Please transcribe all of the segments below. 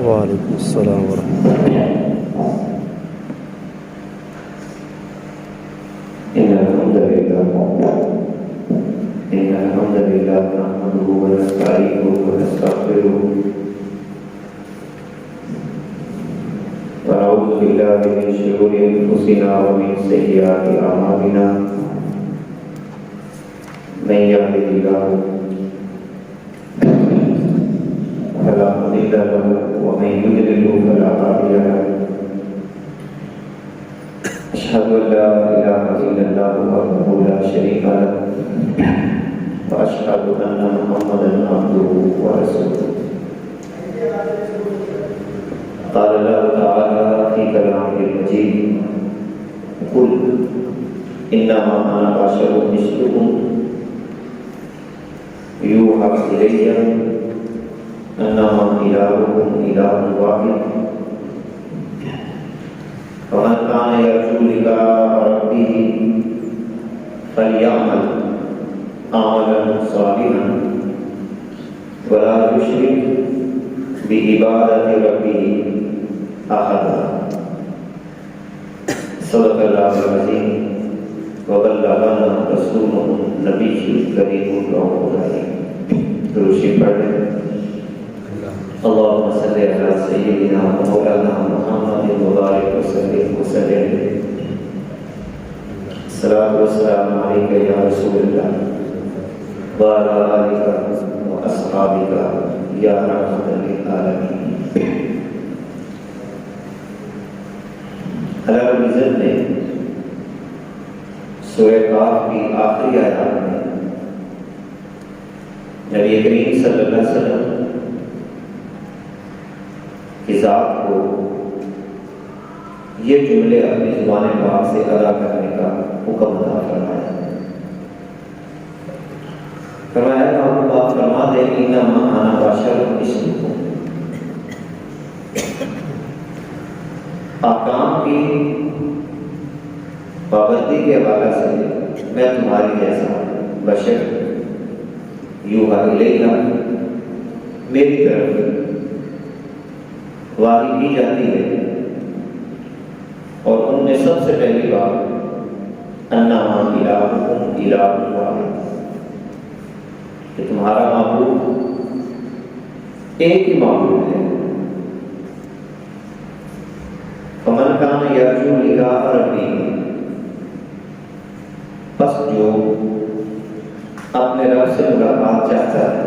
وعلیکم السلام ورحمۃ اللہ۔ إن الحمد لله نحمده ونستعينه ونستغفره ونعوذ بالله من شرور أنفسنا ومن سيئات أعمالنا من يهده الله فلا مضل له ومن يضلل فلا هادي له أشهد أن لا إله إلا الله وحده لا شريك له وأشهد أن محمدا عبده ورسوله قال الله تعالى في كلامه المجيد قل إنما أنا بشر مثلكم يوحى إلي أنما إلهكم إله واحد فمن كان يرجو لقاء ربه فليعمل عملا صالحا ولا يشرك بعبادة ربه أحدا صدق الله العظيم وبلغنا رسوله النبي الكريم الرحيم درود پڑھ لیں۔ اللهم صل على سيدنا ومولانا محمد وبارك وسلم الصلاة والسلام عليك يا رسول الله وعلى آلك وأصحابك يا رحمة للعالمين۔ اللہ رب العزت نے سورہ کاف کی آخری آیات میں نبی کریم صلی اللہ علیہ وسلم کی ذات کو یہ جملے اپنی زبان پاک سے ادا کرنے کا حکم عطا فرمایا۔ فرمایا کہ آپ بات فرما دیں انما انا بشر مثلکم، احکام کی پابندی کے حوالے سے میں تمہاری جیسا بشر یوحی الیہ، میری طرف وحی کی جاتی ہے، اور ان میں سب سے پہلی بات انما الہکم الہ واحد، کہ تمہارا معبود ایک ہی معبود ہے۔ فمن کان یرجو لقاء ربہ، پس جو اپنے رب سے ملاقات چاہتا ہے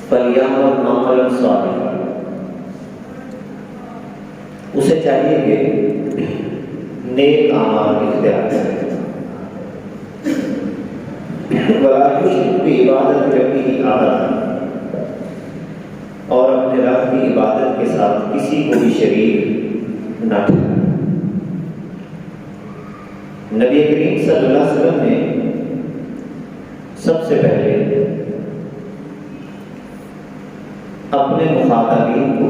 فلیعمل عملا صالحا، اسے چاہیے کہ نیک اعمال اختیار کرے، ولا یشرک بعبادۃ ربہ احدا، اور اپنے رب کی عبادت کے ساتھ کسی کو بھی شریک نہ ٹھہرائے۔ نبی کریم صلی اللہ علیہ وسلم نے سب سے پہلے اپنے مخاطبین کو،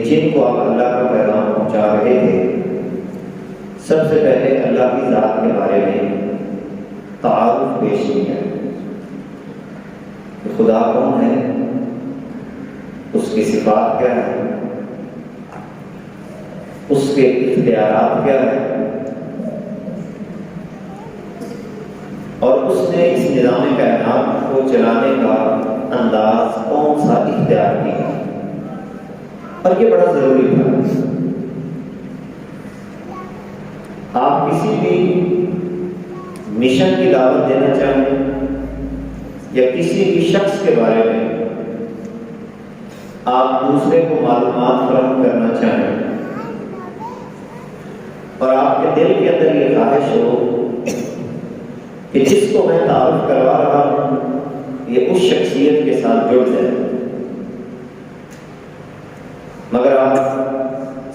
جن کو آپ اللہ کا پیغام پہنچا رہے تھے، سب سے پہلے اللہ کی ذات کے بارے میں تعارف پیش کیا کہ خدا کون ہے، اس کی صفات کیا ہے، اس کے اختیارات کیا ہے، اور اس نے اس نظام کائنات کو چلانے کا انداز کون سا اختیار کیا، اور یہ بڑا ضروری تھا۔ آپ کسی بھی مشن کی دعوت دینا چاہیں یا کسی بھی شخص کے بارے میں آپ دوسرے کو معلومات فراہم کرنا چاہیں، اور آپ کے دل کے اندر یہ خواہش ہو کہ جس کو میں تعارف کروا رہا ہوں یہ اس شخصیت کے ساتھ جڑ جائے، مگر آپ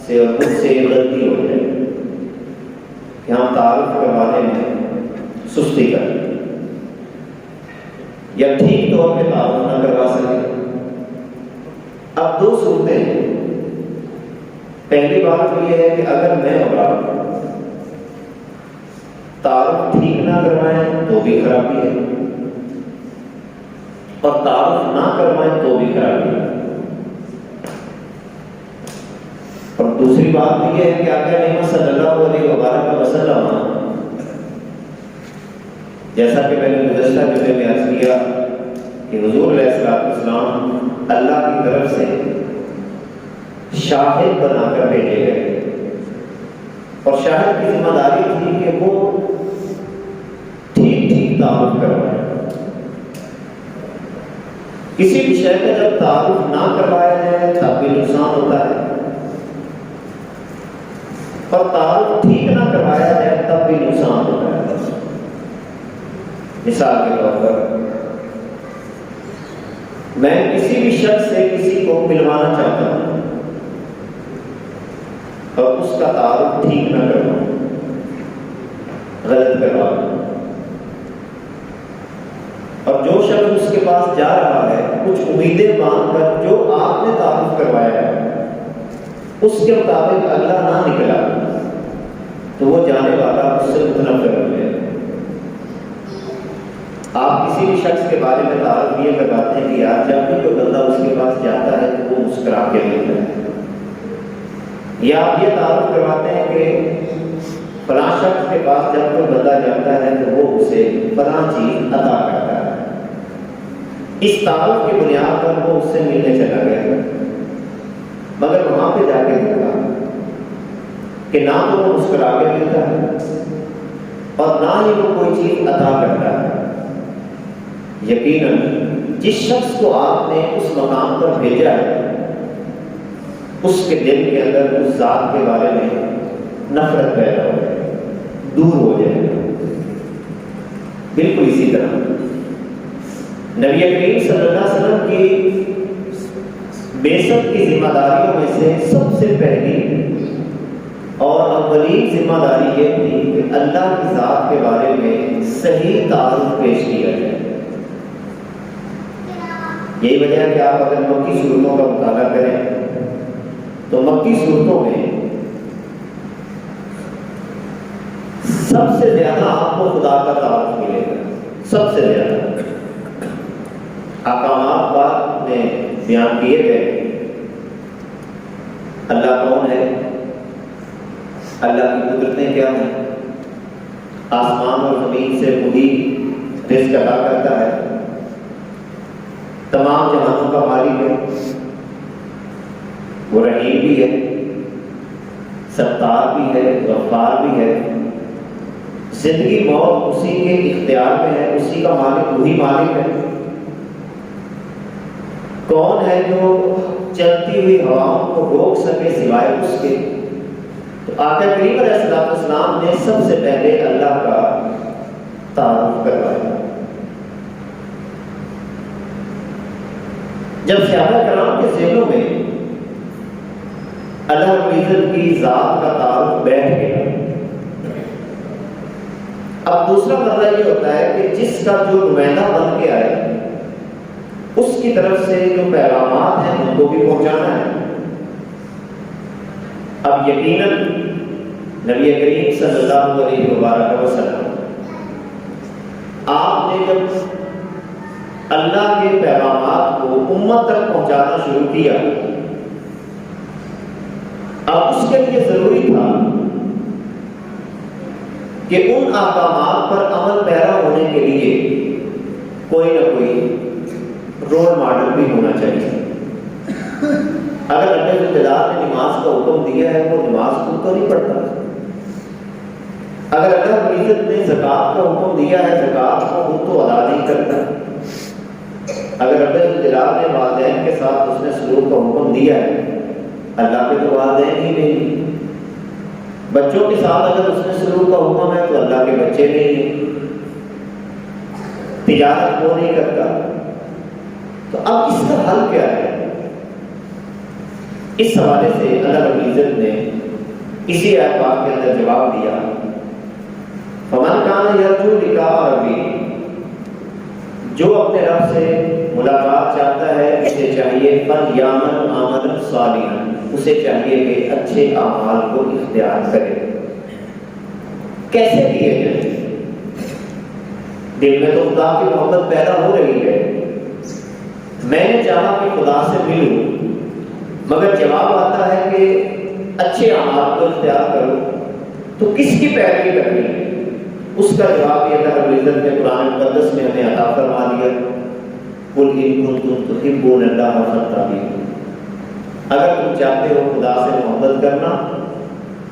سے اور خود سے یہ غلطی ہو جائے کہ ہم تعارف کروانے میں سستی کریں یا ٹھیک طور پہ تعارف نہ کروا سکیں۔ اب دو صورتیں ہیں۔ پہلی بات یہ ہے کہ اگر میں اور آپ تعارف ٹھیک نہ کروائیں تو بھی خرابی ہے، اور تعارف نہ کروائیں تو بھی خرابی ہے۔ دوسری بات یہ ہے کہ آقا نعمت صلی اللہ علیہ وسلم، جیسا کہ میں نے گزشتہ جمعے میں عرض کیا کہ حضور علیہ السلام اللہ کی طرف سے شاہد بنا کر بھیجے گئے، اور شاہد کی ذمہ داری تھی کہ وہ ٹھیک ٹھیک تعارف کروائے۔ کسی بھی شے کا جب تعارف نہ کروایا جائے تب بھی نقصان ہوتا ہے، اور تعارف ٹھیک نہ کروایا جائے تب بھی نقصان ہوتا ہے۔ مثال کے طور پر میں کسی بھی شخص سے کسی کو ملوانا چاہتا ہوں اور اس کا تعارف ٹھیک نہ کرواؤں، غلط کرواؤں، اور جو شخص اس کے پاس جا رہا ہے کچھ امیدیں باندھ کر جو آپ نے تعارف کروایا ہے اس کے مطابق اللہ نہ نکلا تو وہ جانے والا اس سے متنفر ہو جائے۔ آپ کسی بھی شخص کے بارے میں تعارف یہ کرواتے ہیں کہ یار جب بھی کوئی بندہ اس کے پاس جاتا ہے تو وہ مسکرا کے ملتا ہے، یا آپ یہ تعارف کرواتے ہیں کہ فلاں شخص کے پاس جب کوئی بندہ جاتا ہے تو وہ اسے فلاں چیز عطا کرتا ہے۔ اس تعارف کی بنیاد پر وہ اس سے ملنے چلا گیا، مگر وہاں پہ جا کے دیکھا کہ نہ تو وہ مسکرا کے ملتا ہے اور نہ ہی وہ کوئی چیز عطا کرتا ہے۔ یقیناً جس شخص کو آپ نے اس مقام پر بھیجا ہے اس کے دل کے اندر اس ذات کے بارے میں نفرت پیدا ہو جائے، دور ہو جائے۔ بالکل اسی طرح نبی کریم صلی اللہ علیہ وسلم کی بعثت کی ذمہ داریوں میں سے سب سے پہلی اور اولین ذمہ داری یہ تھی کہ اللہ کی ذات کے بارے میں صحیح تعارف پیش کیا جائے۔ یہی وجہ ہے کہ آپ اگر مکی صورتوں کا مطالعہ کریں تو مکی صورتوں میں سب سے زیادہ آپ کو خدا کا تعارف ملے گا، سب سے زیادہ احکامات بعد میں بیان کیے گئے۔ اللہ کون ہے، اللہ کی قدرتیں کیا ہیں، آسمان اور زمین سے وہی رزق عطا کرتا ہے، تمام جہانوں کا مالک ہے، وہ رحیم بھی ہے، ستار بھی ہے، غفار بھی ہے، زندگی موت اسی کے اختیار میں ہے، اسی کا مالک وہی مالک ہے۔ کون ہے جو چلتی ہوئی ہواؤں کو روک سکے سوائے اس کے؟ تو آقا کریم علیہ السلام نے سب سے پہلے اللہ کا تعارف کروایا۔ جب صحابہ کرام کے ذہنوں میں اللہ رب العزت کی ذات کا تعارف بیٹھ گیا، اب دوسرا مرحلہ یہ ہوتا ہے کہ جس کا جو نمائندہ بن کے آئے اس کی طرف سے جو پیغامات ہیں ان کو بھی پہنچانا ہے۔ اب یقیناً نبی کریم صلی اللہ علیہ وسلم آپ نے جب اللہ کے پیغامات کو امت تک پہنچانا شروع کیا، اب اس کے لیے ضروری تھا کہ ان احکامات پر عمل پیرا ہونے کے لیے کوئی نہ کوئی رول ماڈل بھی ہونا چاہیے۔ اگر اللہ تعالیٰ نے نماز کا حکم دیا ہے وہ نماز خود تو نہیں پڑھتا، اگر اللہ رب العزت نے زکوٰۃ کا حکم دیا ہے زکوٰۃ کو خود تو ادا نہیں کرتا، اگر اللہ تعالیٰ نے والدین کے ساتھ اس نے سلوک کا حکم دیا ہے اللہ کے تو والدین ہی نہیں، بچوں کے ساتھ اگر اس نے سلوک کا حکم ہے تو اللہ کے بچے نہیں ہیں، تجارت وہ نہیں کرتا، تو اب اس کا حل کیا ہے؟ اس حوالے سے اللہ رب العزت نے اسی آیت پاک کے اندر جواب دیا، فمن کان یرجو لقاء ربہ، جو اپنے رب سے ملاقات چاہتا ہے اسے چاہیے فلیعمل عملا صالحا، اسے چاہیے کہ اچھے اعمال کو اختیار کرے۔ کیسے کیے جائیں؟ دل میں تو خدا کی محبت پیدا ہو رہی ہے، میں نے چاہا کہ خدا سے ملوں، مگر جواب آتا ہے کہ اچھے اعمال کو اختیار کرو تو کس کی پیروی کرنی ہے؟ اس کا جواب یہ اللہ رب العزت نے قرآن مقدس میں ہمیں عطا فرما دیا، قل ان کنتم تحبون اللہ فاتبعونی، اگر تم چاہتے ہو خدا سے محبت کرنا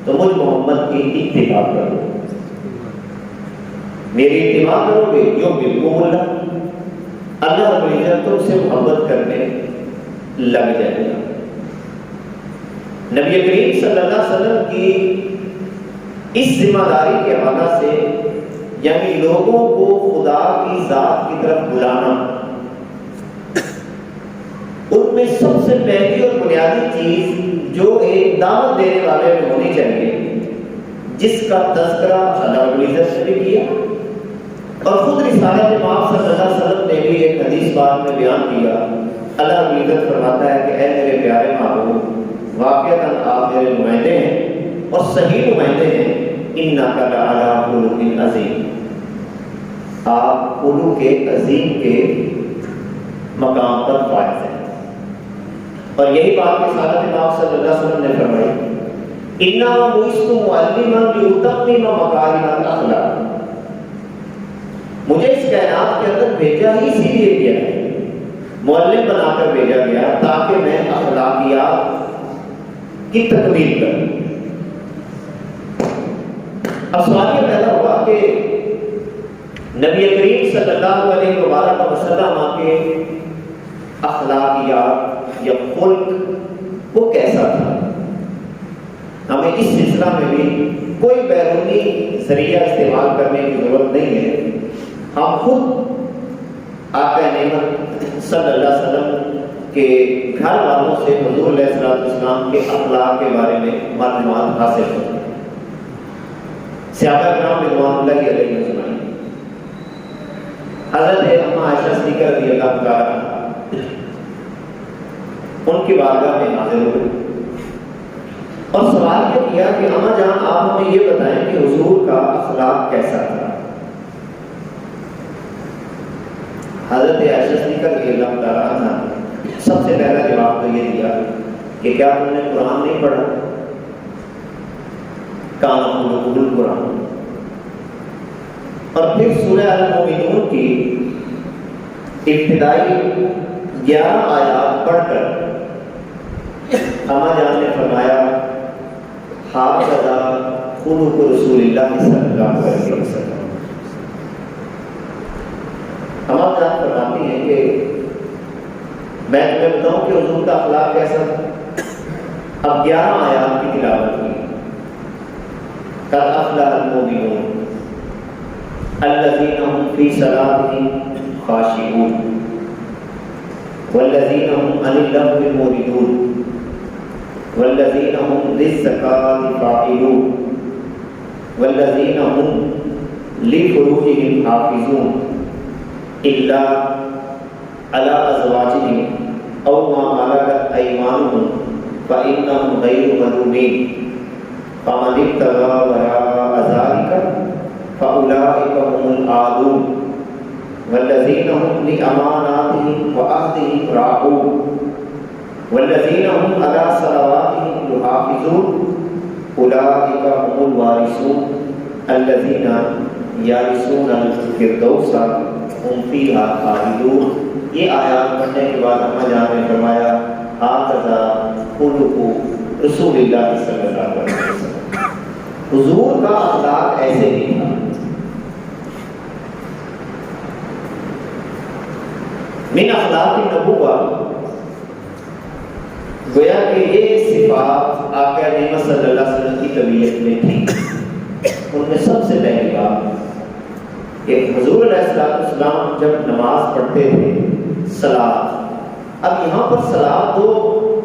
تو مجھ محمد کی اتباع کرو، میری اتباع کرو گے یحببکم اللہ، اللہ رب العزت تم سے محبت کرنے لگ جائے گا۔ نبی کریم صلی اللہ علیہ وسلم کی اس ذمہ داری کے حوالے سے، یعنی لوگوں کو خدا کی ذات کی طرف بلانا، ان میں سب سے پہلی اور بنیادی چیز جو ایک دعوت دینے والے میں ہونی چاہیے، جس کا تذکرہ اللہ رب العزت نے بھی کیا اور خود رسالت پاک صلی اللہ علیہ وسلم نے بھی ایک حدیث پاک میں بیان کیا۔ اللہ رب العزت فرماتا ہے کہ اے میرے پیارے محبوب، واقعتاً آپ میرے نمائندے ہیں اور صحیح نمائندے ہیں، انک لعلی خلق عظیم، آپ خلق عظیم کے مقام پر فائز ہیں۔ اور یہی بات رسالت پاک صلی اللہ علیہ وسلم نے فرمائی، انما بعثت معلما لاتمم مکارم الاخلاق، مجھے اس کائنات کے اندر بھیجا ہی اسی لیے گیا ہے، معلم بنا کر بھیجا گیا تاکہ میں اخلاقیات کی تکمیل کروں۔ اب سوال یہ پیدا ہوا کہ نبی کریم صلی اللہ علیہ وآلہ وسلم کے اخلاقیات یا خلق وہ کیسا تھا؟ ہمیں اس سلسلہ میں بھی کوئی بیرونی ذریعہ استعمال کرنے کی ضرورت نہیں ہے، ہم خود آقا نعمت صلی اللہ علیہ وسلم کے گھر والوں سے حضور علیہ السلام کے اخلاق کے بارے میں معلومات حاصل کرتے ہیں۔ صحابہ کرام رضوان اللہ علیہ اجمعین، حضرت اماں عائشہ صدیقہ رضی اللہ تعالیٰ عنہا ان کی بارگاہ میں حاضر ہوئے اور سوال یہ کیا کہ اماں جان آپ ہمیں یہ بتائیں کہ حضور کا اخلاق کیسا تھا؟ حضرت عائشہ صدیقہ رضی اللہ تعالیٰ عنہا سب سے پہلا جواب تو یہ دیا کہ کیا تم نے قرآن نہیں پڑھا؟ کان خلقہ القرآن۔ اور پھر سورہ المومنون کی ابتدائی 11 آیات پڑھ کر اماں جان نے فرمایا ھذا خلق رسول اللہ صلی اللہ علیہ وسلم۔ اماں جان فرماتی ہیں کہ میں تمہیں بتاؤں کہ حضور کا اخلاق کیسا تھا؟ اب 11 آیات کی تلاوت کی، قد افلح المؤمنون الذین هم فی صلاتهم خاشعون والذین هم عن اللغو معرضون والذین هم للزکاة فاعلون والذین هم لفروجهم حافظون الا علی ازواجهم او ما ملکت ایمانهم فإنهم غیر ملومین فمن ابتغى وراء ذلك فأولئك هم العادون والذین هم لأماناتهم وعهدهم راعون والذین هم علی صلواتهم یحافظون أولئك هم الوارثون الذین یرثون الفردوس هم فیها خالدون۔ یہ آیات پڑھنے کے بعد اماں جان نے فرمایا ھذا خلق رسول اللہ صلی اللہ علیہ وسلم، حضور کا اخلاق ایسے ہی تھا۔ من اخلاق النبوہ، گویا کہ یہ صفات آقا نعمت صلی اللہ علیہ وسلم کی طبیعت میں تھی۔ ان میں سب سے پہلی بات کہ حضور علیہ السلام جب نماز پڑھتے تھے صلاۃ، اب یہاں پر صلاۃ دو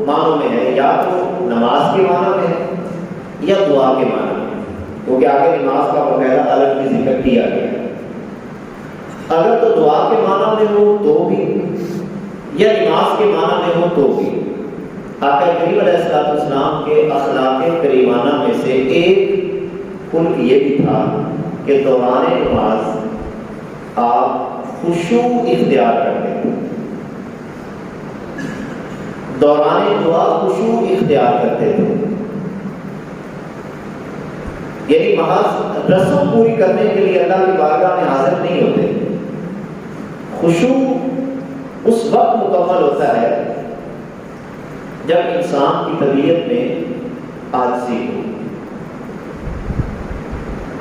معنوں میں ہے، یا تو نماز کے معنی میں ہے یا دعا کے معنی میں، کیونکہ آگے نماز کا باقاعدہ الگ بھی ذکر کیا گیا ہے۔ اگر تو دعا کے معنی میں ہو تو بھی یا نماز کے معنی میں ہو تو بھی، آقا کریم علیہ السلام کے اخلاق کریمانہ میں سے ایک خلق یہ بھی تھا کہ دوران نماز آپ خشوع اختیار کرتے تھے، دوران دعا خشوع اختیار کرتے تھے۔ یعنی محض رسم پوری کرنے کے لیے اللہ کی بارگاہ میں حاضر نہیں ہوتے. خشوع اس وقت مکمل ہوتا ہے جب انسان کی طبیعت میں عاجزی ہو.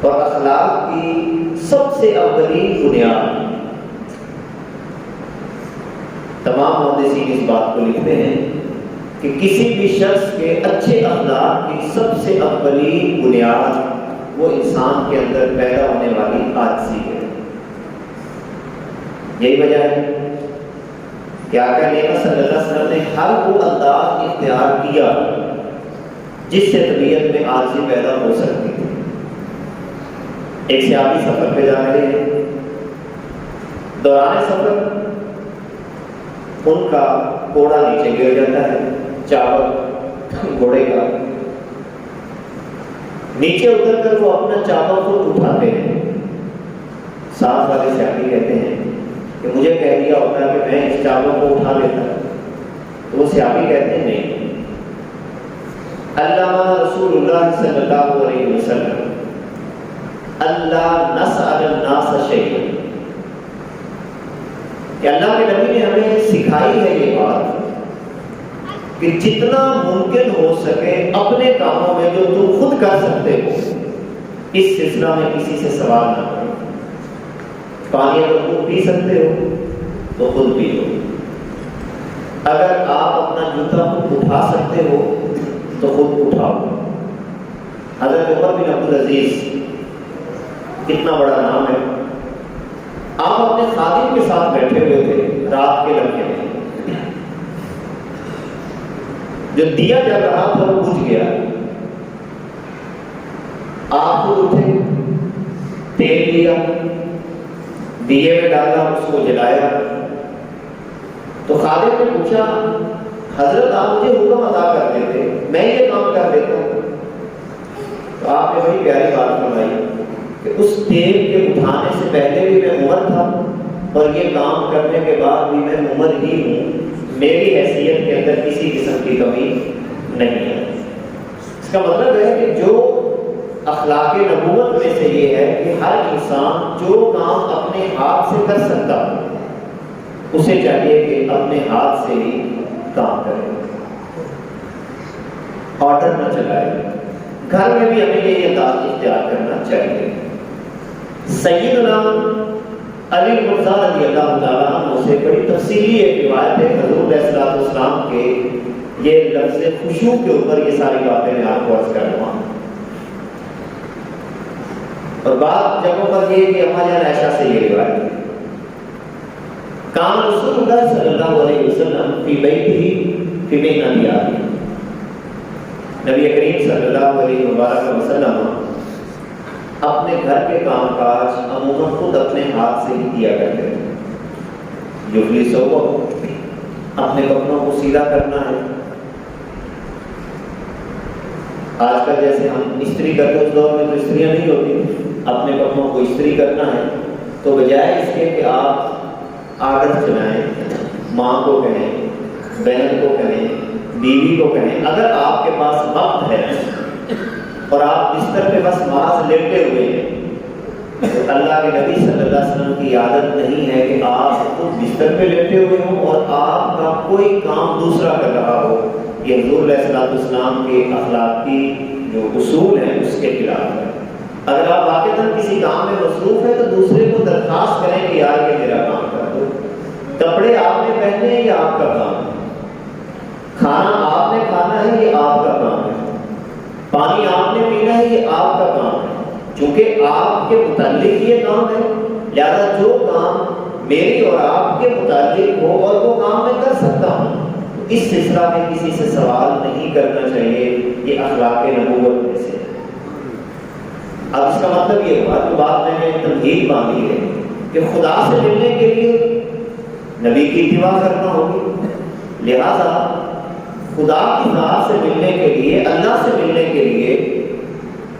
اور اخلاق کی سب سے اولین بنیاد، تمام محدثین اس بات کو لکھتے ہیں کہ کسی بھی شخص کے اچھے اخلاق کی سب سے اولین بنیاد وہ انسان کے اندر پیدا ہونے والی عاجزی ہے. یہی وجہ ہے کہ آقا نعمت صلی اللہ علیہ وسلم نے ہر وہ انداز اختیار کیا جس سے طبیعت میں عاجزی پیدا ہو سکتی تھی. ایک صحابی سفر پہ جا رہے ہیں، دوران سفر ان کا گھوڑا نیچے گر جاتا ہے، چابک گھوڑے کا. نیچے اتر کر وہ اپنا چابک کو اٹھاتے ہیں. ساتھ والے صحابی کہتے ہیں کہ مجھے کہہ دیا ہوتا ہے کہ میں اس چابک کو اٹھا لیتا. تو وہ صحابی کہتے ہیں نہیں، علامہ رسول اللہ صلی اللہ علیہ وسلم اللہ نسأل الناس شیئا، کہ اللہ کے نبی نے ہمیں سکھائی ہے یہ بات کہ جتنا ممکن ہو سکے اپنے کاموں میں جو تم خود کر سکتے ہو اس سلسلہ میں کسی سے سوال نہ کرو. پانی اگر خود پی سکتے ہو تو خود پی لو. اگر آپ اپنا جوتا خود اٹھا سکتے ہو تو خود اٹھاؤ. حضرت عمر بن عبدالعزیز کتنا بڑا نام ہے. آپ اپنے خادم کے ساتھ بیٹھے ہوئے تھے رات کے لمحے میں، جو دیا جل رہا تھا وہ بجھ گیا. آپ خود اٹھے، تیل لیا، دیے میں ڈالا، اس کو جلایا. تو خادم نے پوچھا حضرت آپ مجھے حکم ادا کر دیتے، میں یہ کام کر دیتا ہوں. تو آپ نے بڑی پیاری بات فرمائی کہ اس تیل کے اٹھانے سے پہلے بھی میں عمر تھا اور یہ کام کرنے کے بعد بھی میں عمر ہی ہوں. میری حیثیت کے اندر کسی قسم کی کمی نہیں ہے. اس کا مطلب ہے کہ جو اخلاق نبوت میں سے یہ ہے کہ ہر انسان جو کام اپنے ہاتھ سے کر سکتا اسے چاہیے کہ اپنے ہاتھ سے ہی کام کرے، آرڈر نہ چلائے. گھر میں بھی ہمیں یہ انداز اختیار کرنا چاہیے. سیدنا علی مرزا رضی اللہ تعالیٰ عنہ سے بڑی تفصیلی ایک روایت ہے حضور علیہ الصلوۃ والسلام کے یہ لفظ خشوع کے اوپر یہ ساری باتیں میں آپ کو عرض کر رہا ہوں. اور بعض جگہوں پر یہ کہ اما جان عائشہ سے یہ روایت ہے کان رسول اللہ صلی اللہ علیہ وسلم فی بیتہ فی مہنۃ اہلہ. نبی کریم صلی اللہ علیہ وآلہ وسلم اپنے گھر کے کام کاج عموماً خود اپنے ہاتھ سے ہی کیا کرتے تھے. یفلسو کو اپنے کپڑوں کو سیدھا کرنا ہے. آج کل جیسے ہم استری کرتے اس دور میں تو استریاں نہیں ہوتی. اپنے کپڑوں کو استری کرنا ہے تو بجائے اس کے کہ آپ آگے چلائیں، ماں کو کہیں، بہن کو کہیں، بیوی کو کہیں، اگر آپ کے پاس وقت ہے اور آپ بستر پہ بس محض لیٹے ہوئے ہیں تو اللہ کے نبی صلی اللہ علیہ وسلم کی عادت نہیں ہے کہ آپ خود بستر پہ لیٹے ہوئے ہوں اور آپ کا کوئی کام دوسرا کر رہا ہو. یہ حضور علیہ الصلوۃ والسلام کے اخلاقی جو اصول ہیں اس کے خلاف ہے. اگر آپ واقعتاً کسی کام میں مصروف ہیں تو دوسرے کو درخواست کریں کہ یار یہ میرا کام کر دو. کپڑے آپ نے پہنے ہیں یہ آپ کا کام ہے، کھانا آپ نے کھانا ہے یہ آپ کا کام ہے، پانی آپ نے پینا ہے یہ آپ کا کام ہے. چونکہ آپ کے متعلق یہ کام ہے لہذا جو کام میری اور آپ کے متعلق ہو اور وہ کام میں کر سکتا ہوں اس سلسلہ میں کسی سے سوال نہیں کرنا چاہیے. یہ اخلاق نبوت میں سے. اب اس کا مطلب یہ ہوا کہ بات میں نے تمہید باندھی ہے کہ خدا سے ملنے کے لیے نبی کی اتباع کرنا ہوگی. لہذا خدا کی ذات سے ملنے کے لیے، اللہ سے ملنے کے لیے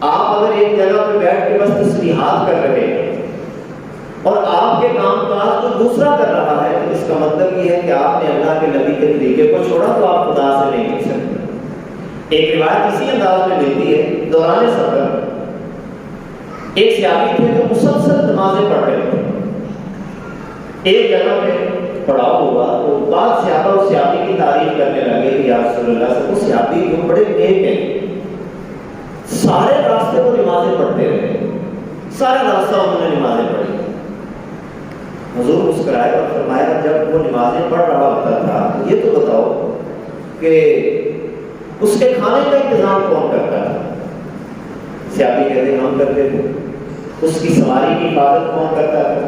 آپ اگر ایک جگہ پہ بیٹھ کے بس تسبیحات کر رہے ہیں اور آپ کے کام کاج کو دوسرا کر رہا ہے تو اس کا مطلب یہ ہے کہ آپ نے اللہ کے نبی کے طریقے کو چھوڑا تو آپ خدا سے نہیں مل سکتے. ایک روایت اسی انداز میں ملتی ہے دوران سفر ایک صحابی تھے جو مسلسل نمازیں پڑھ رہے تھے، ایک جگہ پہ پڑاؤ ہوا تو بعض صحابہ اس صحابی کی تعریف کرنے لگے کہ یا رسول اللہ سے وہ صحابی جو بڑے نیک ہیں، سارے راستے وہ نمازیں پڑھتے رہے، سارا راستہ انہوں نے نمازیں پڑھی۔ حضور مسکرائے اور فرمایا جب وہ نمازیں پڑھ رہا ہوتا تھا یہ تو بتاؤ کہ اس کے کھانے کا انتظام کون کرتا تھا؟ صحابی کہتے ہم کرتے تھے۔ اس کی سواری کی حفاظت کون کرتا تھا؟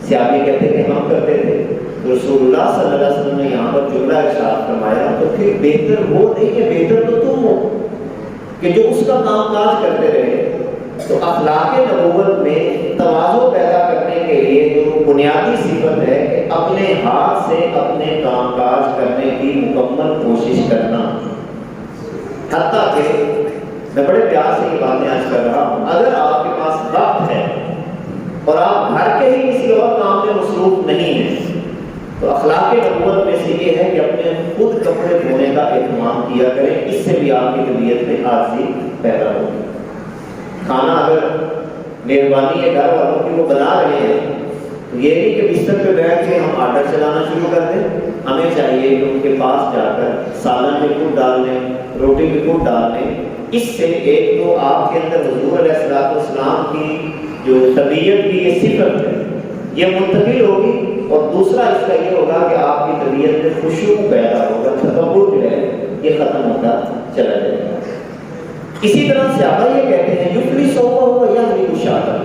صحابی کہتے کہ ہم کرتے تھے۔ تو رسول اللہ صلی اللہ علیہ وسلم نے یہاں پر جملہ ارشاد فرمایا تو پھر بہتر وہ نہیں ہے، بہتر تو تم ہو کہ جو اس کا کام کاج کرتے رہے۔ تو اخلاق نبوت میں تواضع پیدا کرنے کے لیے جو بنیادی صفت ہے کہ اپنے ہاتھ سے اپنے کام کاج کرنے کی مکمل کوشش کرنا، حتیٰ کہ میں بڑے پیار سے یہ باتیں آج کر رہا ہوں، اگر آپ کے پاس وقت ہے اور آپ گھر کے ہی کسی اور کام میں مصروف نہیں ہیں تو اخلاق نبوت میں سے یہ ہے کہ اپنے خود کپڑے دھونے کا اہتمام کیا کریں، اس سے بھی آپ کی طبیعت میں عاجزی پیدا ہوگی۔ کھانا اگر مہربانی ہے گھر والوں کی وہ بنا رہے ہیں تو یہ نہیں کہ بستر پہ بیٹھ کے ہم آرڈر چلانا شروع کر دیں، ہمیں چاہیے کہ ان کے پاس جا کر سالن میں خود ڈال دیں، روٹی میں خود ڈال دیں۔ اس سے ایک تو آپ کے اندر حضور علیہ السلام کی جو طبیعت کی یہ صفت ہے یہ منتقل ہوگی، اور دوسرا اس کا یہ ہوگا کہ آپ کی طبیعت میں خشوع پیدا ہوگا، تکبر جو ہے یہ ختم ہوتا چلا جائے گا۔ اسی طرح صحابہ یہ کہتے ہیں یفلی صوبہ ہوا یحلی کشادہ،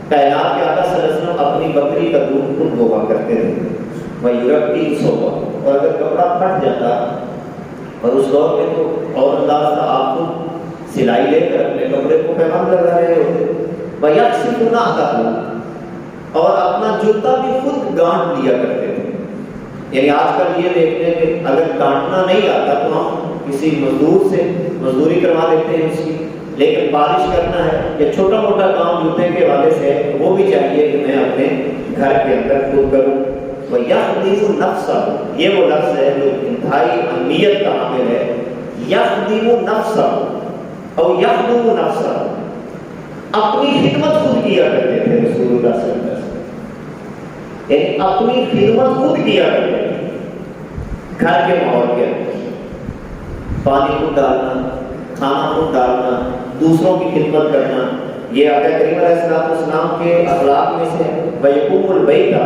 کائنات کے آقا صلی اللہ علیہ وسلم اپنی بکری کا دودھ خود دھوا کرتے تھے، ویرقی صوبہ، اور اگر کپڑا پھٹ جاتا اور اس دور میں تو اور انداز تھا آپ خود سلائی لے کر اپنے کپڑے کو پیغام لگا رہے ہوتے، ویکسف نعلہ، اور اپنا جوتا بھی خود گانٹ لیا کرتے تھے۔ یعنی آج کل یہ دیکھتے ہیں کہ اگر گانٹنا نہیں آتا تو ہم کسی مزدور سے مزدوری کروا لیتے ہیں اس کی، لیکن پالش کرنا ہے یا چھوٹا موٹا کام جوتے کے حوالے سے ہے وہ بھی چاہیے کہ میں اپنے گھر کے اندر خود کروں۔ وَيَخْدِمُ نَفْسَهُ، یہ وہ لفظ ہے جو انتہائی اہمیت کا حامل ہے۔ يَخْدِمُ نَفْسَهُ اور يَخْدُمُ نَفْسَهُ، اپنی خدمت خود کیا کرتے تھے رسول اللہ صلی اللہ علیہ وسلم، یعنی اپنی خدمت خود کیا کرتے تھے گھر کے ماحول کے اندر، پانی خود ڈالنا، کھانا خود ڈالنا، دوسروں کی خدمت کرنا، یہ آقا کریم علیہ السلام کے اخلاق میں سے وَيَقُومُ الْبَيْتَ،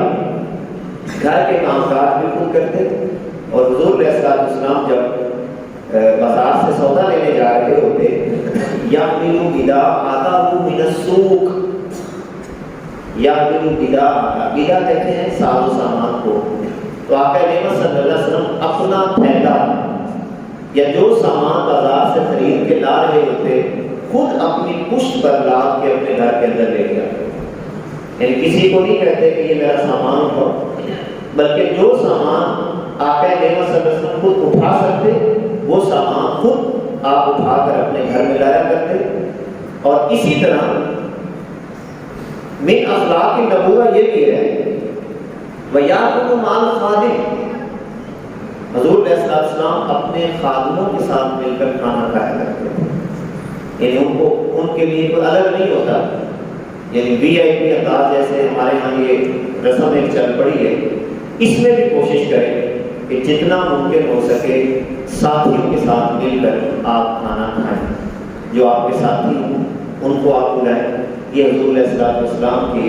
گھر کے کام کاج بھی خود کرتے تھے۔ اور حضور علیہ السلام جب بازار سے سودا لینے جا رہے ہوتے یحمل بداعته من السوق، یحمل بداعہ، بداع کہتے ہیں ساز و سامان کو، تو آقا کریم صلی اللہ علیہ وسلم اپنا تھیلا یا جو سامان بازار سے خرید کے لا رہے ہوتے خود اپنی پشت پر لاد کے اپنے گھر کے اندر لے گیا، یعنی کسی کو نہیں کہتے کہ یہ میرا سامان اٹھاؤ، بلکہ جو سامان آقا کریم صلی اللہ علیہ وسلم خود اٹھا سکتے وہ سامان خود آپ اٹھا کر اپنے گھر میں لایا کرتے۔ اور اسی طرح من اخلاق نبوت یہ بھی ہے وَيَأْكُلُ مَعَ الْخَادِمِ، حضور علیہ السلام اپنے خادموں کے ساتھ مل کر کھانا کھایا کرتے ہیں، یعنی ان کے لیے کوئی الگ نہیں ہوتا، یعنی وی آئی پی انداز جیسے ہمارے ہاں یہ رسم ایک چل پڑی ہے، اس میں بھی کوشش کریں کہ جتنا ممکن ہو سکے ساتھیوں کے ساتھ مل کر آپ کھانا کھائیں، جو آپ کے ساتھی ہوں ان کو آپ بلائیں۔ یہ حضور علیہ السلام کی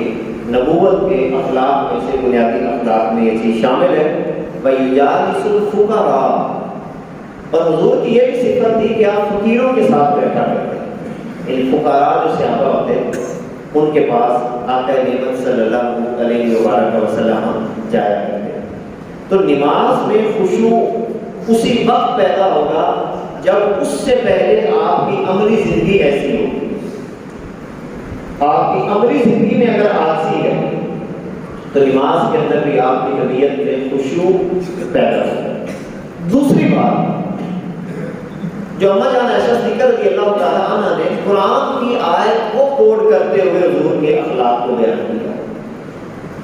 نبوت کے اخلاق میں سے بنیادی اخلاق میں یہ چیز شامل ہے۔ وَيُجَالِسُ الْفُقَرَاءَ، اور حضور کی یہ بھی صفت تھی کہ آپ فقیروں کے ساتھ بیٹھا کرتے ہیں، ان فقراء جو صحابہ ہوتے ہیں ان کے پاس آقا نعمت صلی اللہ علیہ وآلہ وسلم جایا کرتے ہیں۔ تو نماز میں خشوع اسی وقت پیدا ہوگا جب اس سے پہلے آپ کی عملی زندگی ایسی ہوگی۔ آپ کی عملی زندگی میں اگر عاجزی ہے تو نماز کے اندر بھی آپ کی طبیعت میں خشوع پیدا ہوگی۔ دوسری بات جو اما جان عائشہ صدیقہ رضی اللہ تعالی عنہ نے قرآن کی آیت کو کوٹ کرتے ہوئے حضور کے اخلاق کو بیان کیا،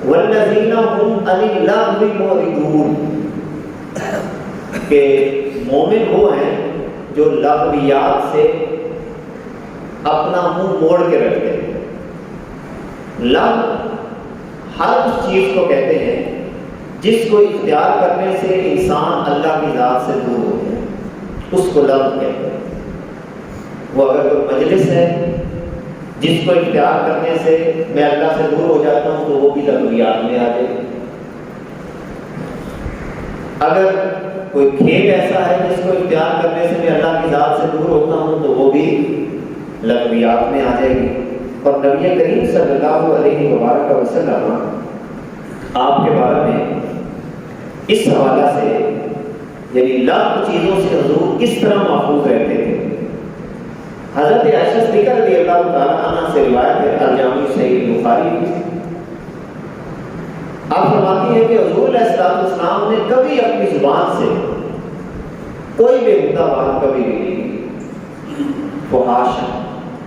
والذین هم عن اللغو معرضون، کہ مومن وہ ہیں جو لغویات سے اپنا منہ موڑ کے رکھتے ہیں، لفظ ہر اس چیز کو کہتے ہیں جس کو اختیار کرنے سے انسان اللہ کی ذات سے دور ہو جائے، اس کو لفظ کہتے ہیں۔ وہ اگر کوئی مجلس ہے جس کو اختیار کرنے سے میں اللہ سے دور ہو جاتا ہوں تو وہ بھی لغویات میں آ جائے۔ اگر کوئی کھیل ایسا ہے جس کو اختیار کرنے سے میں اللہ کی ذات سے دور ہوتا ہوں تو وہ بھی لغویات میں آ جائے گی۔ اور نبی کریم صلی اللہ علیہ وآلہ وسلم آپ کے بارے میں اس حوالہ سے یعنی لاکھ چیزوں سے حضور کس طرح محفوظ رہتے تھے۔ حضرت عائشہ صدیقہ رضی اللہ تعالیٰ عنہ سے روایت ہے، الجامع صحیح بخاری کی، آپ فرماتی ہیں کہ حضور علیہ السلام نے کبھی اپنی زبان سے کوئی بےہودہ بات کبھی بھی نہیں کی، فحاشی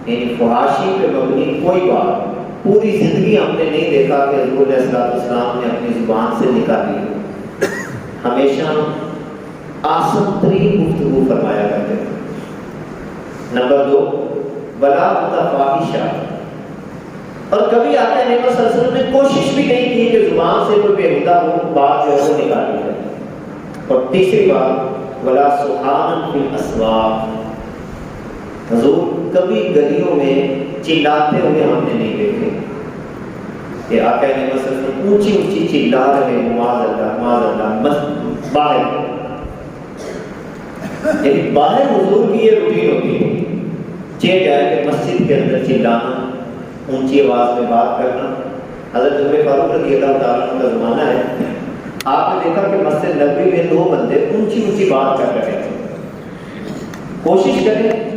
یعنی فحاشی پہ مبنی کوئی بات پوری زندگی ہم نے نہیں دیکھا کہ حضور علیہ السلام نے اپنی زبان سے نکالی۔ ہمیشہ آسن ترین گفتگو فرمایا کرتے تھے۔ نمبر 2، ولا متفاحشہ، اور کبھی آقا نبی صلی اللہ علیہ وسلم نے کوشش بھی نہیں کی کہ زبان سے کوئی بےہودہ بات جو ہے وہ نکالی جائے۔ اور تیسری بات، ولا سبحان فی الاسواق، حضور کبھی گلیوں میں چلاتے ہوئے ہم نے نہیں دیکھے کہ آقا نبی صلی اللہ علیہ وسلم اونچی اونچی چلا رہے معاذ اللہ معاذ اللہ باہر، یعنی باہر حضور کی یہ روٹین ہوتی ہے، چیک ہے کہ مسجد کے اندر چلانا، اونچی آواز میں بات کرنا۔ حضرت عمر فاروق رضی اللہ تعالیٰ عنہ کا زمانہ ہے، آپ نے دیکھا کہ مسجد نبوی میں 2 بندے اونچی اونچی بات کر رہے تھے۔ کوشش کریں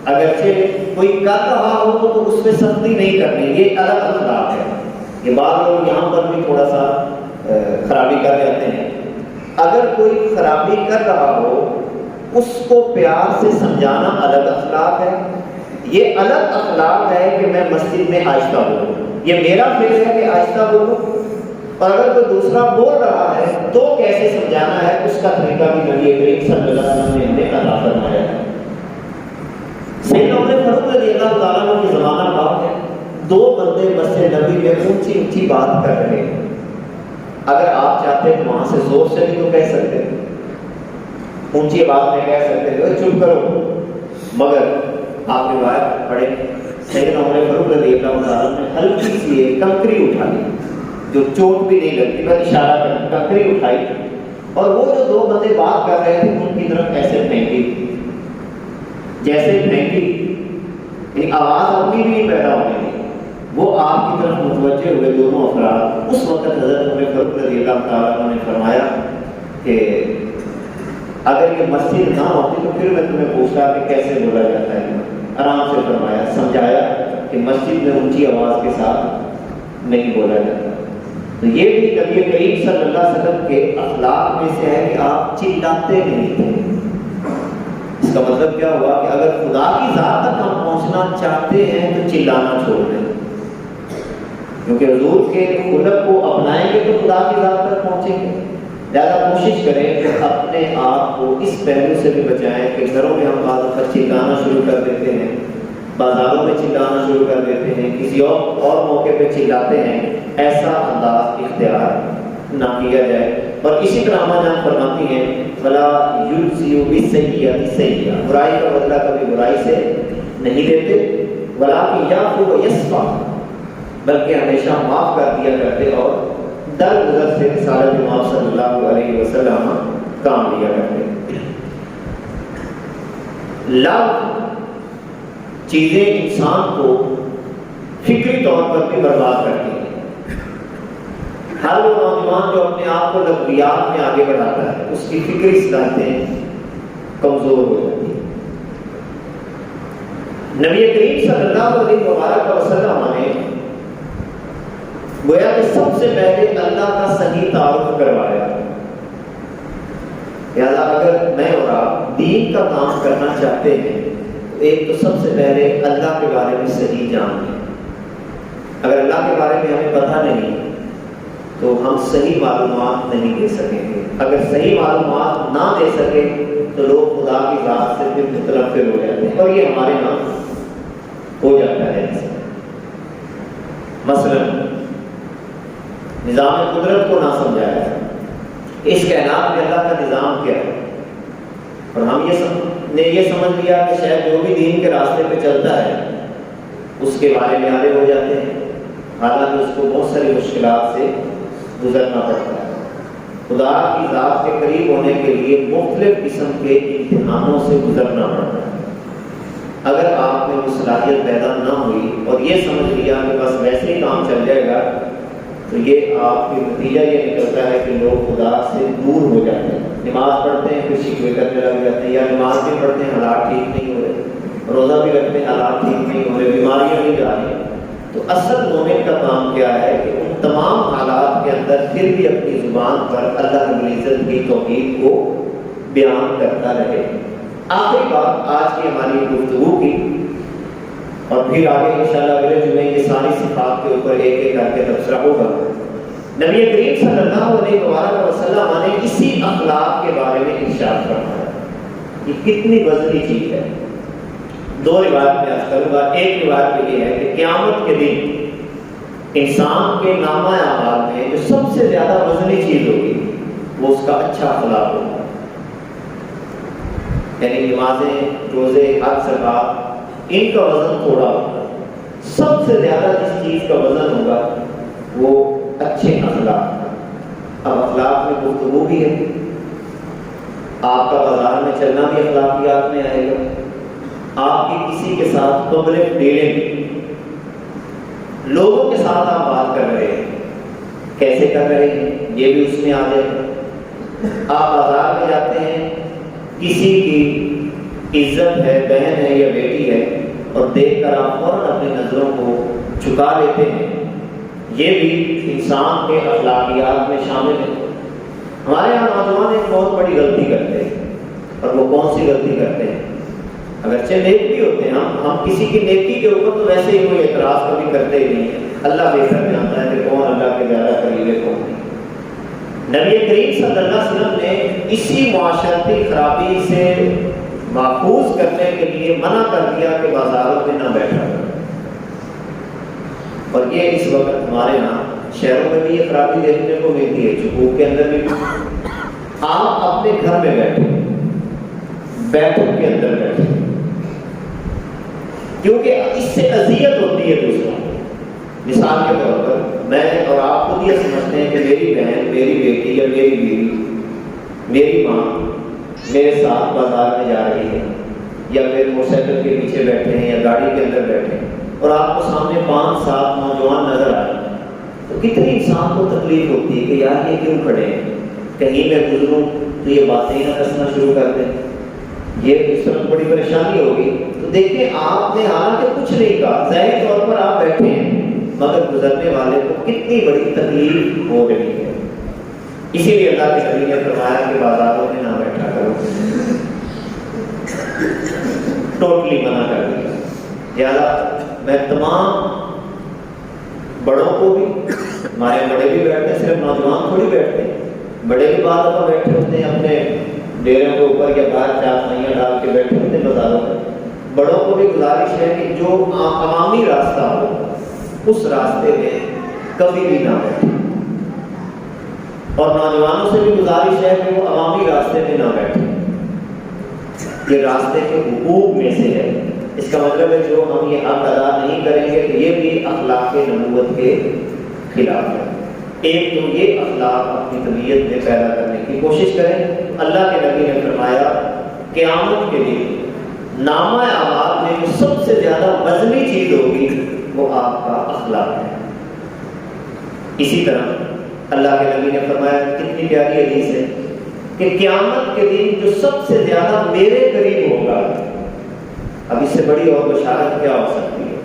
اگرچہ کوئی کر رہا ہو تو اس پہ سختی نہیں کرنی، یہ الگ اخلاق ہے۔ یہ بعض لوگ یہاں پر بھی تھوڑا سا خرابی کر جاتے ہیں۔ اگر کوئی خرابی کر رہا ہو اس کو پیار سے سمجھانا الگ اخلاق ہے۔ یہ الگ اخلاق ہے کہ میں مسجد میں آہستہ بولوں، یہ میرا فعل ہے کہ آہستہ بولوں، اور اگر کوئی دوسرا بول رہا ہے تو کیسے سمجھانا ہے اس کا طریقہ بھی نبی کریم صلی اللہ علیہ وسلم نے ہمیں عطا فرمایا ہے۔ سیدنا عمر فاروق رضی اللہ تعالیٰ عنہ کی زمانہ بات ہے، 2 بندے مسجد نبی میں اونچی اونچی بات کر رہے ہیں۔ اگر آپ چاہتے ہیں وہاں سے زور سے بھی تو کہہ سکتے ہیں، اونچی بات میں کہہ سکتے ہیں چپ کرو، مگر آپ روایت پڑھیں سیدنا عمر فاروق رضی اللہ تعالیٰ نے ہلکی سی ایک کنکری اٹھائی جو چوٹ بھی نہیں لگتی، بس اشارہ کر کنکری اٹھائی، اور وہ جو 2 بندے بات کر رہے تھے ان کی طرف ایسے پھینکی، جیسے پھینکی یعنی آواز اپنی بھی نہیں پیدا ہونے دی، وہ آپ کی طرف متوجہ ہوئے دونوں افراد۔ اس وقت حضرت عمر فاروق رضی اللہ تعالیٰ عنہ نے فرمایا کہ اگر یہ مسجد نہ ہوتی تو پھر میں تمہیں پوچھتا کہ کیسے بولا جاتا ہے۔ آرام سے فرمایا، سمجھایا کہ مسجد میں اونچی آواز کے ساتھ نہیں بولا جاتا۔ تو یہ بھی نبی کریم صلی اللہ علیہ وسلم کے اخلاق میں سے ہے کہ آپ چلاتے نہیں تھے۔ اس کا مطلب کیا ہوا کہ اگر خدا کی ذات تک ہم پہنچنا چاہتے ہیں تو چلانا چھوڑ دیں، کیونکہ حضور کے خلق کو اپنائیں گے تو خدا کی ذات تک پہنچیں گے۔ لہٰذا کوشش کریں کہ اپنے آپ کو اس پہلو سے بھی بچائیں کہ گھروں میں ہم بعض وقت چلانا شروع کر دیتے ہیں، بازاروں میں چلانا شروع کر دیتے ہیں، کسی اور موقع پہ چلاتے ہیں، ایسا انداز اختیار نہ کیا جائے۔ اور اسی طرح ہم جان فرماتی ہیں فلا یجزی بالسیئۃ سیئۃ، برائی کا بدلہ کبھی برائی سے نہیں دیتے، ولکن یعفو ویصفح، بلکہ ہمیشہ معاف کر دیا کرتے اور در گزر سے رسالت امام صلی اللہ علیہ وسلم کام لیا کرتے۔ لفظ چیزیں انسان کو فکری طور پر بھی برباد کرتی ہیں۔ ہر وہ نوجوان جو اپنے آپ کو لغویات میں آگے بڑھاتا ہے اس کی فکری صلاحیتیں کمزور ہو جاتی ہیں۔ نبی کریم صلی اللہ علیہ وسلم نے گویا کہ سب سے پہلے اللہ کا صحیح تعارف کروایا۔ لہٰذا اگر میں اور آپ دین کا کام کرنا چاہتے ہیں تو ایک تو سب سے پہلے اللہ کے بارے میں صحیح جان لیں۔ اگر اللہ کے بارے میں ہمیں پتہ نہیں تو ہم صحیح معلومات نہیں دے سکیں گے۔ اگر صحیح معلومات نہ دے سکیں تو لوگ خدا کی ذات سے پھر متنفر ہو جاتے ہیں، اور یہ ہمارے ہاں ہو جاتا ہے۔ مثلا نظام قدرت کو نہ سمجھایا، اس کائنات میں اللہ کا نظام کیا ہے، اور ہم یہ سمجھ لیا کہ شاید جو بھی دین کے راستے پہ چلتا ہے اس کے بارے میں آگے ہو جاتے ہیں، حالانکہ اس کو بہت ساری مشکلات سے گزرنا پڑتا ہے۔ خدا کی ذات کے قریب ہونے کے لیے مختلف قسم کے امتحانوں سے گزرنا پڑتا ہے۔ اگر آپ میں وہ صلاحیت پیدا نہ ہوئی اور یہ سمجھ لیا کہ بس ویسے ہی کام چل جائے گا، تو یہ آپ کی نتیجہ یہ نکلتا ہے کہ لوگ خدا سے دور ہو جاتے ہیں۔ نماز پڑھتے ہیں پھر شکوے کرنے لگ جاتے ہیں، یا نماز بھی پڑھتے ہیں حالات ٹھیک نہیں ہو رہے، روزہ بھی رکھتے ہیں حالات ٹھیک نہیں ہو رہے، بیماریاں بھی جا رہی ہیں۔ تو اصل مومن کا کام کیا ہے کہ ان تمام حالات کے اندر پھر بھی اپنی زبان پر اللہ رب العزت کی توحید کو بیان کرتا رہے۔ آخری بات آج کی ہماری گفتگو کی، اور پھر آگے انشاءاللہ اگلے جمعے یہ ساری صفات کے اوپر ایک ایک کر کے تبصرہ ہوگا۔ نبی کریم صلی اللہ علیہ وسلم نے اسی اخلاق کے بارے میں ارشاد فرمایا۔ یہ کتنی وزنی چیز ہے۔ دو روایت میں عرض کروں گا۔ ایک روایت میں یہ ہے کہ قیامت کے دن انسان کے نامہ اعمال میں جو سب سے زیادہ وزنی چیز ہوگی وہ اس کا اچھا اخلاق ہوگا، یعنی نمازیں، روزے، حج، زکات، ان کا وزن تھوڑا ہوگا۔ سب سے زیادہ جس چیز کا وزن ہوگا وہ اچھے اخلاق۔ اب اخلاق میں گفتگو بھی ہے، آپ کا بازار میں چلنا بھی اخلاقیات میں آئے گا، آپ کی کسی کے ساتھ پبلک ڈیلنگ، لوگوں کے ساتھ آپ بات کر رہے ہیں، کیسے کر رہے ہیں یہ بھی اس میں آ جائے گا۔ آپ بازار میں جاتے ہیں، کسی کی عزت ہے، بہن ہے یا بیٹی ہے، اور دیکھ کر آپ فوراً اپنی نظروں کو جھکا لیتے ہیں، یہ بھی انسان کے اخلاقیات میں شامل ہے۔ ہمارے یہاں نوجوان ایک بہت بڑی غلطی کرتے ہیں، اور وہ کون سی غلطی کرتے ہیں؟ اگرچہ نیک بھی ہوتے ہیں، ہم کسی کی نیکی کے اوپر تو ویسے ہی کوئی اعتراض کبھی کرتے ہی نہیں ہیں، اللہ بہتر جانتا ہے کہ کون اللہ کے زیادہ قریب ہے کون نہیں۔ نبی کریم صلی اللہ علیہ وسلم نے اسی معاشرتی خرابی سے محفوظ کرنے کے لیے منع کر دیا کہ بازاروں میں نہ بیٹھا کرو، اور یہ اس وقت ہمارے یہاں شہروں میں بھی یہ خرابی دیکھنے کو ملتی ہے، چکوک کے اندر بھی۔ آپ اپنے گھر میں بیٹھے، بیٹھک کے اندر بیٹھے، کیونکہ اس سے اذیت ہوتی ہے دوسروں کو۔ مثال کے طور پر میں اور آپ خود یہ سمجھتے ہیں کہ میری بہن، میری بیٹی یا میری بیوی، میری ماں میرے ساتھ بازار میں جا رہی ہے، یا میرے موٹر سائیکل کے پیچھے بیٹھے ہیں یا گاڑی کے اندر بیٹھے ہیں، اور آپ کو سامنے 5-7 نوجوان نظر آ رہے ہیں، تو کتنی انسان کو تکلیف ہوتی ہے کہ یار یہ کیوں کھڑے ہیں، کہیں میں گزروں تو یہ باتیں نہ کرنا شروع کر دیں، یہ اس وقت بڑی پریشانی ہوگی۔ تو دیکھیں آپ نے حالانکہ کچھ نہیں کہا، ظاہری طور پر آپ بیٹھے ہیں، مگر گزرنے والے کو کتنی بڑی تکلیف ہو رہی ہے۔ اسی لیے اللہ کے نبی نے فرمایا کہ بازاروں میں نہ بیٹھا کرو، ٹوٹلی منع کر دیا۔ لہٰذا میں تمام بڑوں کو بھی، ہمارے بڑے بھی بیٹھتے ہیں، صرف نوجوان تھوڑی بیٹھتے ہیں، بڑے بھی بعض دفعہ بیٹھے ہوتے ہیں اپنے ڈیروں کے اوپر یا باہر چاشنیاں ڈال کے بیٹھے ہوتے ہیں بازاروں میں۔ بڑوں کو بھی گزارش ہے کہ جو عوامی راستہ ہو اس راستے میں کبھی بھی نہ بیٹھے، اور نوجوانوں سے بھی گزارش ہے کہ وہ عوامی راستے میں نہ بیٹھے۔ یہ راستے کے حقوق میں سے ہے، اس کا مطلب ہے جو ہم یہ حق ادا نہیں کریں گے تو یہ بھی اخلاق نبوت کے خلاف ہے۔ ایک تو یہ اخلاق اپنی طبیعت میں پیدا کرنے کی کوشش کریں۔ اللہ کے نبی نے فرمایا قیامت کے دن نامہ اعمال میں جو سب سے زیادہ وزنی چیز ہوگی وہ آپ کا اخلاق ہے۔ اسی طرح اللہ کے نبی نے فرمایا، کتنی پیاری حدیث ہے کہ قیامت کے دن جو سب سے زیادہ میرے قریب ہوگا، اب اس سے بڑی اور بشارت کیا ہو سکتی ہے؟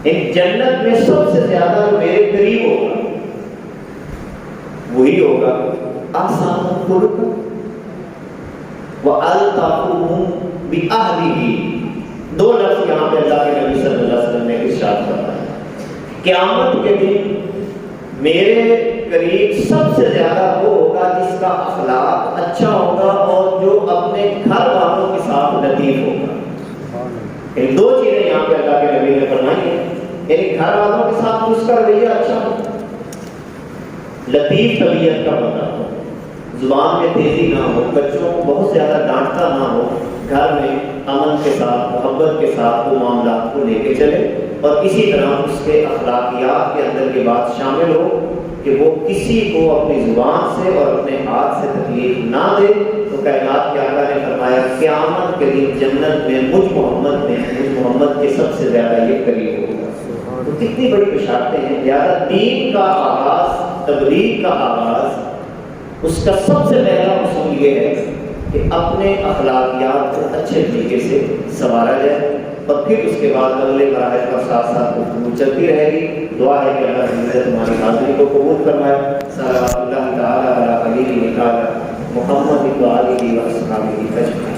ان جنت میں سب سے زیادہ جو میرے قریب ہوگا وہی ہوگا آسان خلق وَأَلْطَفُهُمْ بِأَهْلِهِ۔ دو لفظ یہاں پہ اللہ کے نبی صلی اللہ علیہ وسلم نے ارشاد فرمایا، قیامت کے دن میرے قریب سب سے زیادہ وہ ہوگا جس کا اخلاق اچھا ہوگا اور جو اپنے گھر والوں کے ساتھ لطیف ہوگا۔ ان دو چیزیں یہاں پہ اللہ کے نبی نے فرمائی ہیں۔ یعنی گھر والوں کے ساتھ اس کا رویہ اچھا ہو، لطیف طبیعت کا بندہ ہو، زبان میں تیزی نہ ہو، بچوں کو بہت زیادہ ڈانٹتا نہ ہو، گھر میں امن کے ساتھ محبت کے ساتھ وہ معاملات کو لے کے چلے، اور اسی طرح اس کے اخلاقیات کے اندر یہ بات شامل ہو کہ وہ کسی کو اپنی زبان سے اور اپنے ہاتھ سے تکلیف نہ دے۔ تو کائنات کے آقا نے فرمایا قیامت کے دن جنت میں مجھ محمد کے سب سے زیادہ یہ قریب ہوگا۔ تو کتنی بڑی بشارتیں ہیں۔ لہٰذا دین کا آغاز، تبلیغ کا آغاز، اس کا سب سے پہلا اصول یہ ہے کہ اپنے اخلاقیات کو اچھے طریقے سے سنوارا جائے، اور پھر اس کے بعد اگلے مراحل کا ساتھ ساتھ گفتگو چلتی رہے گی۔ دعا ہے کہ اللہ تعالیٰ تمہاری حاضری کو قبول فرمائے۔ صلی اللہ تعالیٰ علی حبیبہ محمد و آلہ و اصحابہ اجمعین۔